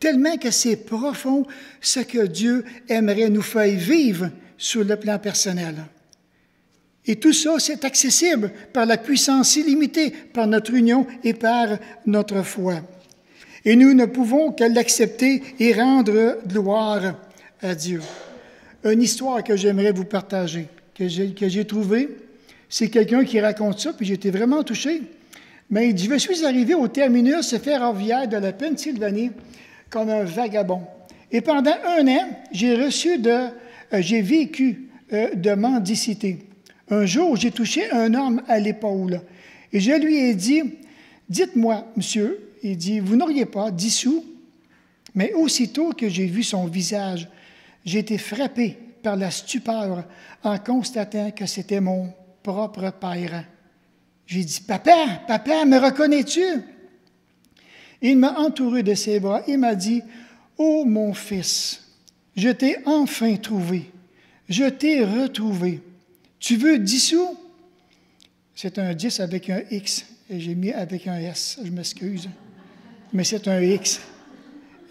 tellement que c'est profond ce que Dieu aimerait nous faire vivre sur le plan personnel. Et tout ça, c'est accessible par la puissance illimitée, par notre union et par notre foi. Et nous ne pouvons que l'accepter et rendre gloire à Dieu. Une histoire que j'aimerais vous partager, que j'ai trouvée, c'est quelqu'un qui raconte ça, puis j'ai été vraiment touché. Mais il dit, je suis arrivé au terminus ferroviaire de la Pennsylvanie comme un vagabond. Et pendant 1 an, j'ai vécu de mendicité. Un jour, j'ai touché un homme à l'épaule et je lui ai dit, « Dites-moi, monsieur, il dit, vous n'auriez pas 10 sous? » Mais aussitôt que j'ai vu son visage, j'ai été frappé par la stupeur en constatant que c'était mon propre père. J'ai dit, « Papa, papa, me reconnais-tu? » Il m'a entouré de ses bras et m'a dit, « Oh, mon fils, je t'ai enfin trouvé, je t'ai retrouvé. Tu veux 10 sous? » C'est un 10 avec un X, et j'ai mis avec un S, je m'excuse, mais c'est un X.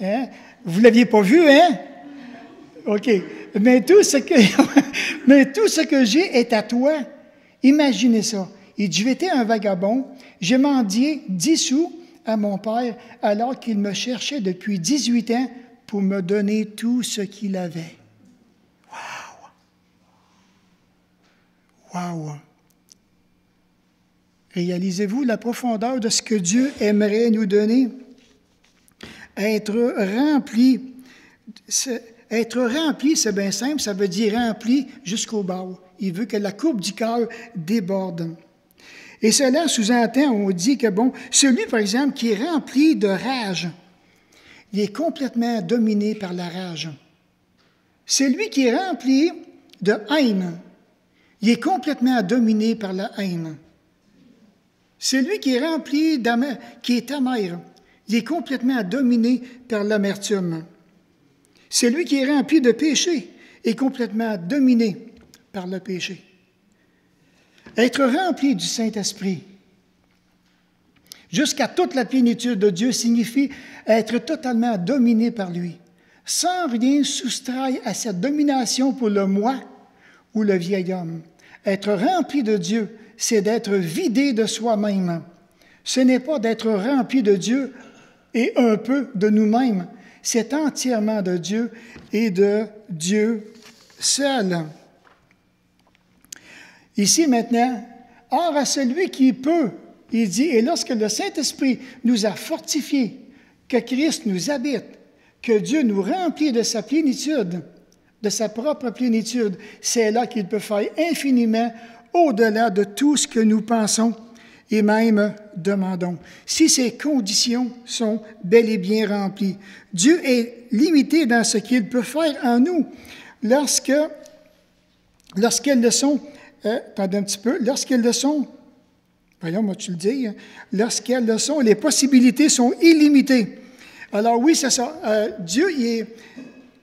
Hein? Vous ne l'aviez pas vu, hein? OK. Mais tout ce que j'ai est à toi. Imaginez ça. Il dit, j'étais un vagabond, j'ai mendié 10 sous à mon père alors qu'il me cherchait depuis 18 ans pour me donner tout ce qu'il avait. Wow! Réalisez-vous la profondeur de ce que Dieu aimerait nous donner? Être rempli, c'est bien simple, ça veut dire rempli jusqu'au bas. Il veut que la coupe du cœur déborde. Et cela sous-entend, on dit que, bon, celui, par exemple, qui est rempli de rage, il est complètement dominé par la rage. Celui qui est rempli de haine, il est complètement dominé par la haine. Celui qui est rempli qui est amer, il est complètement dominé par l'amertume. Celui qui est rempli de péché est complètement dominé par le péché. Être rempli du Saint-Esprit jusqu'à toute la plénitude de Dieu signifie être totalement dominé par lui, sans rien soustraire à cette domination pour le moi ou le vieil homme. Être rempli de Dieu, c'est d'être vidé de soi-même. Ce n'est pas d'être rempli de Dieu et un peu de nous-mêmes. C'est entièrement de Dieu et de Dieu seul. Ici maintenant, or à celui qui peut, il dit, et lorsque le Saint-Esprit nous a fortifiés, que Christ nous habite, que Dieu nous remplit de sa plénitude, de sa propre plénitude, c'est là qu'il peut faire infiniment au-delà de tout ce que nous pensons et même demandons. Si ces conditions sont bel et bien remplies, Dieu est limité dans ce qu'il peut faire en nous lorsqu'elles le sont, lorsqu'elles le sont, voyons, moi tu le dis, lorsqu'elles le sont, les possibilités sont illimitées. Alors oui, c'est ça.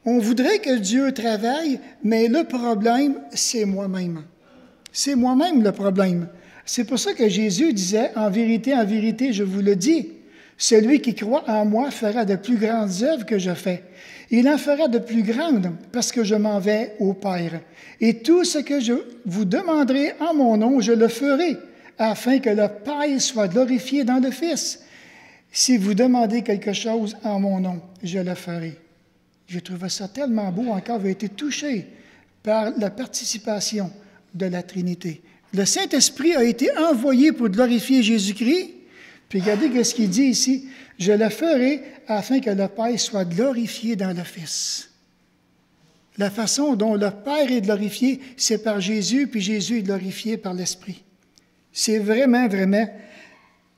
On voudrait que Dieu travaille, mais le problème, c'est moi-même. C'est moi-même le problème. C'est pour ça que Jésus disait, en vérité, je vous le dis, celui qui croit en moi fera de plus grandes œuvres que je fais. Il en fera de plus grandes parce que je m'en vais au Père. Et tout ce que je vous demanderai en mon nom, je le ferai, afin que le Père soit glorifié dans le Fils. Si vous demandez quelque chose en mon nom, je le ferai. J'ai trouvé ça tellement beau, encore, j'ai été touché par la participation de la Trinité. Le Saint-Esprit a été envoyé pour glorifier Jésus-Christ. Puis regardez ce qu'il dit ici. « Je le ferai afin que le Père soit glorifié dans le Fils. » La façon dont le Père est glorifié, c'est par Jésus, puis Jésus est glorifié par l'Esprit. C'est vraiment, vraiment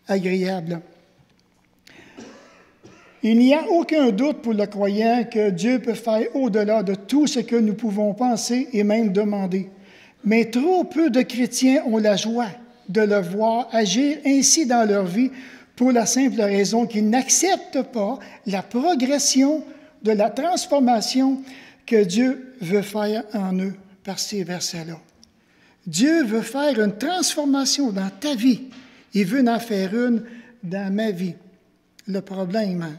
agréable. Il n'y a aucun doute pour le croyant que Dieu peut faire au-delà de tout ce que nous pouvons penser et même demander. Mais trop peu de chrétiens ont la joie de le voir agir ainsi dans leur vie pour la simple raison qu'ils n'acceptent pas la progression de la transformation que Dieu veut faire en eux par ces versets-là. Dieu veut faire une transformation dans ta vie. Il veut en faire une dans ma vie. Le problème,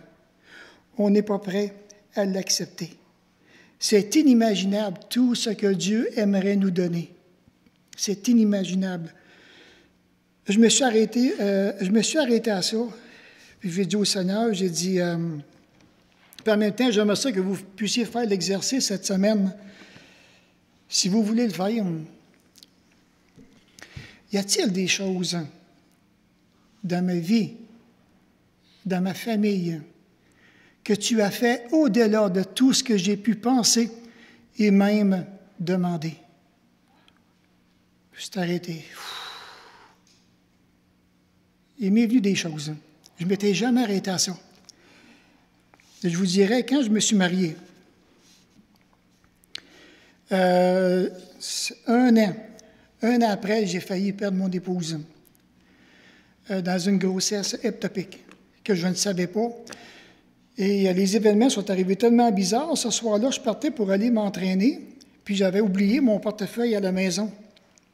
on n'est pas prêt à l'accepter. C'est inimaginable tout ce que Dieu aimerait nous donner. C'est inimaginable. Je me suis arrêté à ça, puis j'ai dit au Seigneur, j'ai dit, puis en même temps, j'aimerais ça que vous puissiez faire l'exercice cette semaine, si vous voulez le faire. Y a-t-il des choses dans ma vie, dans ma famille, que tu as fait au-delà de tout ce que j'ai pu penser et même demander? Je suis arrêté. Il m'est venu des choses. Je ne m'étais jamais arrêté à ça. Je vous dirais, quand je me suis marié, un an après, j'ai failli perdre mon épouse dans une grossesse ectopique que je ne savais pas. Et les événements sont arrivés tellement bizarres. Ce soir-là, je partais pour aller m'entraîner, puis j'avais oublié mon portefeuille à la maison.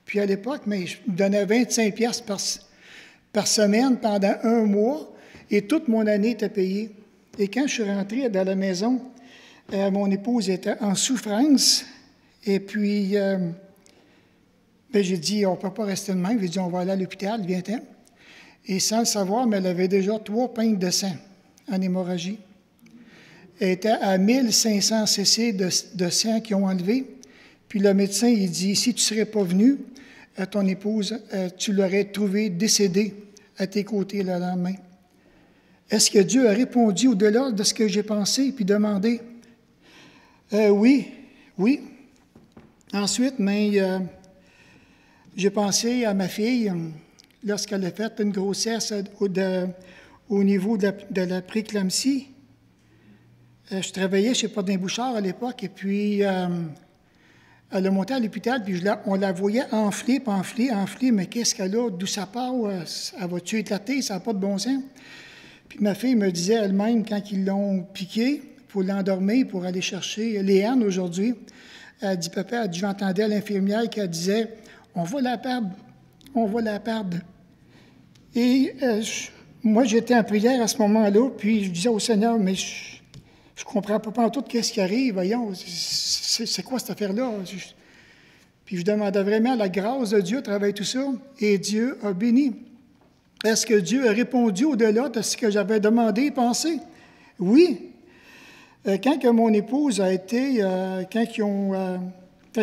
Puis à l'époque, mais je me donnais 25 piastres par semaine pendant un mois, et toute mon année était payée. Et quand je suis rentré dans la maison, mon épouse était en souffrance, et puis j'ai dit, on ne peut pas rester de même. J'ai dit, on va aller à l'hôpital, viens-t'en. Et sans le savoir, mais elle avait déjà 3 pintes de sang en hémorragie. Elle était à 1500 cc de sang qu'ils ont enlevé. Puis le médecin, il dit, si tu ne serais pas venu, ton épouse, tu l'aurais trouvée décédée à tes côtés le lendemain. Est-ce que Dieu a répondu au-delà de ce que j'ai pensé puis demandé? Oui. Ensuite, j'ai pensé à ma fille lorsqu'elle a fait une grossesse au niveau de la préclampsie. Je travaillais chez Pordin Bouchard à l'époque, et puis elle a monté à l'hôpital, puis on la voyait enfler, mais qu'est-ce qu'elle a? D'où ça part? Elle va-tu éclater? Ça n'a pas de bon sens. Puis ma fille me disait elle-même, quand ils l'ont piquée pour l'endormir, pour aller chercher Léane aujourd'hui, elle dit, papa, j'entendais l'infirmière qui disait, on va la perdre. Et moi, j'étais en prière à ce moment-là, puis je disais au Seigneur, mais je ne comprends pas en tout qu'est-ce qui arrive, voyons, c'est quoi cette affaire-là? Puis je demandais vraiment la grâce de Dieu à travers tout ça, et Dieu a béni. Est-ce que Dieu a répondu au-delà de ce que j'avais demandé et pensé? Oui. Quand que mon épouse a été, quand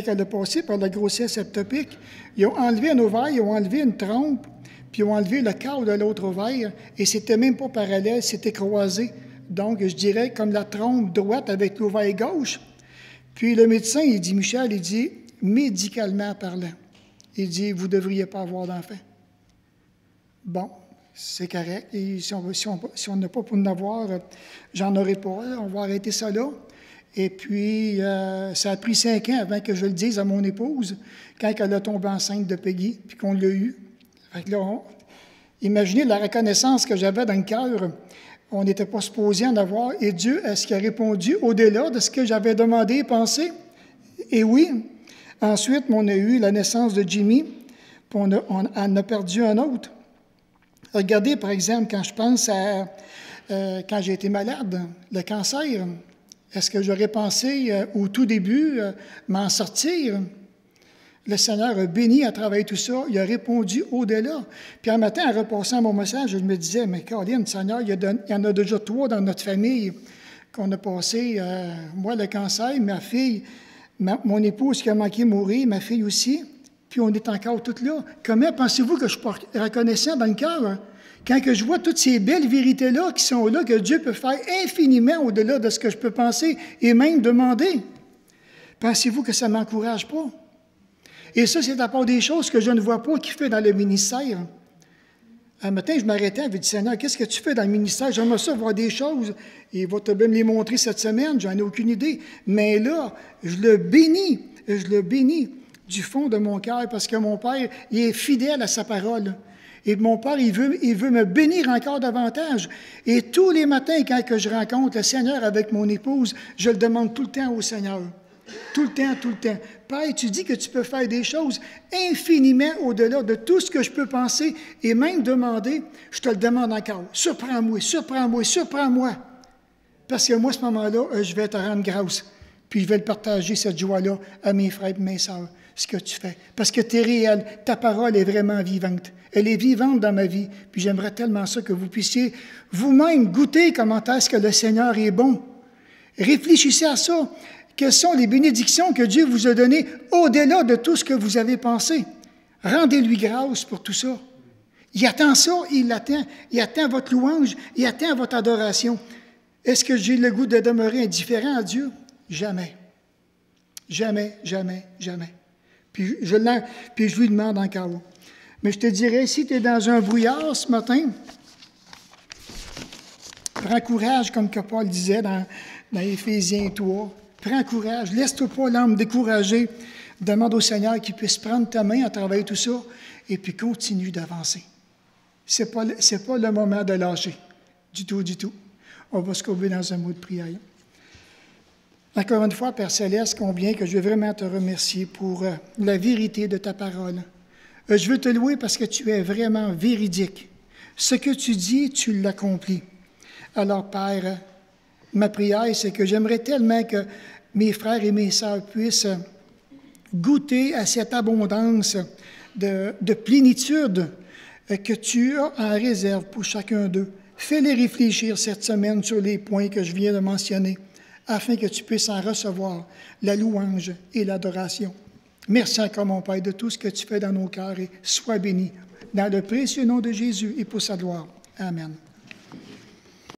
elle a passé par la grossesse ectopique, ils ont enlevé un ovaire, ils ont enlevé une trompe, puis ils ont enlevé le câble de l'autre ovaire, et c'était même pas parallèle, c'était croisé. Donc, je dirais comme la trompe droite avec l'ovaire gauche. Puis le médecin, il dit, Michel, il dit, médicalement parlant, il dit, vous ne devriez pas avoir d'enfant. Bon, c'est correct. Et si on n'a pas pour en avoir, j'en aurai pas. On va arrêter ça là. Et puis, ça a pris 5 ans avant que je le dise à mon épouse, quand elle a tombé enceinte de Peggy, puis qu'on l'a eu. Fait que là, imaginez la reconnaissance que j'avais dans le cœur. On n'était pas supposé en avoir. Et Dieu, est-ce qu'il a répondu au-delà de ce que j'avais demandé et pensé? Et oui. Ensuite, on a eu la naissance de Jimmy, puis on en a perdu un autre. Regardez, par exemple, quand je pense à quand j'ai été malade, le cancer, est-ce que j'aurais pensé au tout début m'en sortir? Le Seigneur a béni à travers tout ça. Il a répondu au-delà. Puis un matin, en repassant mon message, je me disais, mais Caroline, Seigneur, il y en a déjà 3 dans notre famille qu'on a passé. Moi, le cancer, ma fille, mon épouse qui a manqué mourir, ma fille aussi. Puis on est encore toutes là. Comment pensez-vous que je suis reconnaissant dans le cœur? Hein? Quand que je vois toutes ces belles vérités-là qui sont là, que Dieu peut faire infiniment au-delà de ce que je peux penser et même demander, pensez-vous que ça ne m'encourage pas? Et ça, c'est à part des choses que je ne vois pas qu'il fait dans le ministère. Un matin, je m'arrêtais, je dis, Seigneur, qu'est-ce que tu fais dans le ministère? J'aimerais ça voir des choses. Il va te bien me les montrer cette semaine, j'en ai aucune idée. Mais là, je le bénis du fond de mon cœur, parce que mon Père, il est fidèle à sa parole. Et mon Père, il veut me bénir encore davantage. Et tous les matins, quand que je rencontre le Seigneur avec mon épouse, je le demande tout le temps au Seigneur. Tout le temps. Père, tu dis que tu peux faire des choses infiniment au-delà de tout ce que je peux penser et même demander. Je te le demande encore. Surprends-moi. Parce que moi, à ce moment-là, je vais te rendre grâce. Puis je vais le partager, cette joie-là, à mes frères et mes sœurs, ce que tu fais. Parce que tu es réel, ta parole est vraiment vivante. Elle est vivante dans ma vie. Puis j'aimerais tellement ça que vous puissiez vous-même goûter comment est-ce que le Seigneur est bon. Réfléchissez à ça. Quelles sont les bénédictions que Dieu vous a données au-delà de tout ce que vous avez pensé? Rendez-lui grâce pour tout ça. Il attend ça, il l'attend. Il attend votre louange, il attend votre adoration. Est-ce que j'ai le goût de demeurer indifférent à Dieu? Jamais. Jamais, jamais, jamais. Puis je lui demande encore. Mais je te dirais, si tu es dans un brouillard ce matin, prends courage, comme que Paul disait dans Éphésiens 3. Prends courage, laisse-toi pas l'âme découragée. Demande au Seigneur qu'il puisse prendre ta main à travers tout ça et puis continue d'avancer. C'est pas le moment de lâcher. Du tout, du tout. On va se courber dans un mot de prière. Encore une fois, Père Céleste, combien que je veux vraiment te remercier pour la vérité de ta parole. Je veux te louer parce que tu es vraiment véridique. Ce que tu dis, tu l'accomplis. Alors, Père, ma prière, c'est que j'aimerais tellement que mes frères et mes sœurs puissent goûter à cette abondance de plénitude que tu as en réserve pour chacun d'eux. Fais-les réfléchir cette semaine sur les points que je viens de mentionner, afin que tu puisses en recevoir la louange et l'adoration. Merci encore, mon Père, de tout ce que tu fais dans nos cœurs et sois béni. Dans le précieux nom de Jésus et pour sa gloire. Amen.